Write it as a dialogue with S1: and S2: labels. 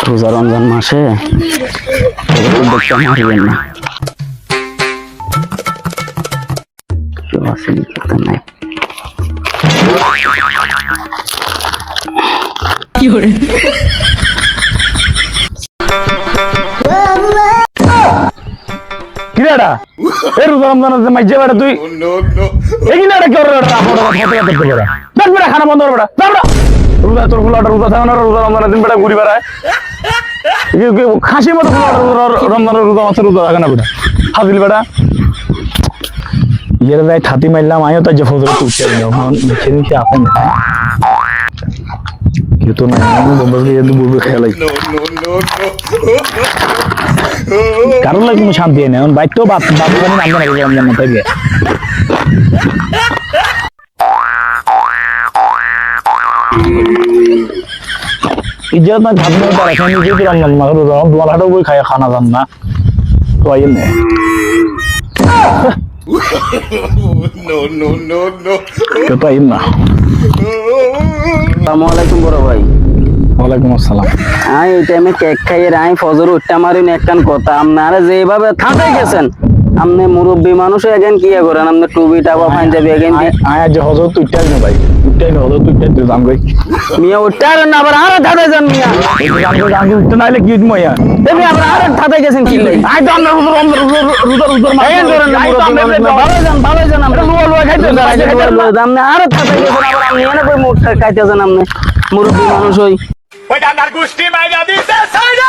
S1: রোজা রমজান মাসে দেখতে মারবেন না, কেউ আসেনি খেতে নাই।
S2: কিরাডা এই রোজা রমজানের যে মাইজে বেটা তুই এগিনাটা কেউ দশ বেটা খানা বন্ধ করে বেটা রোজা তোর ফুলাটা রোজা থাকে না, রোজা রমজানের দিন বেটা ঘুরি বেড়ায় খাসির মতো রমজানের রোজা মাছের রোজা থাকে না বেটা হাজিল বেটা ইয়ের যাই থাতি মারলাম আমিও তাই যে ফজরে তুলতে নিচে নিচে আসেন তো না বলবে খেয়াল কারণ কোনো শান্তি নেই এখন বাইতেও বাপ নামবে না রমজান না থাকবে ইজ্জত না ভাত না তার এখন নিজে তো রমজান না রোজা তোমার হাটেও বই খায় খানা যান না তো আইন না তো আইন না।
S1: আসসালামু আলাইকুম বড় ভাই।
S2: ওয়ালাইকুম আসসালাম।
S1: আই এই টাইমে কেক খাইয়ে আই ফজর উঠতে মারিন একখান কথা আপনারা যেভাবে থাকাই গেছেন আপনি মুরব্বী মানুষ এখন কি করেন আপনি টুবি টাবা পাঞ্জাবি এখন
S2: আয় যে হজর তুইটাই না ভাই তুইটাই না হজর তুইটাই তো জান গই
S1: মিয়া উঠার না আবার আর ধাঁধা যান মিয়া
S2: জান গই উঠতে নাইলে কি মইয়া
S1: তুমি আবার আর ধাঁধা গেছেন কি লাই
S2: আই তো আমরা রুদর
S1: এখন করেন না ভালো যান আমরা লোয়া লোয়া খাইতে আপনি আর ধাঁধা গেছেন আবার আপনি এনে কই মুখ খাইতে যান আপনি মুরব্বী মানুষ হই
S3: ওই ডান্ডার গুষ্টি মাইরা দিতে সাইডা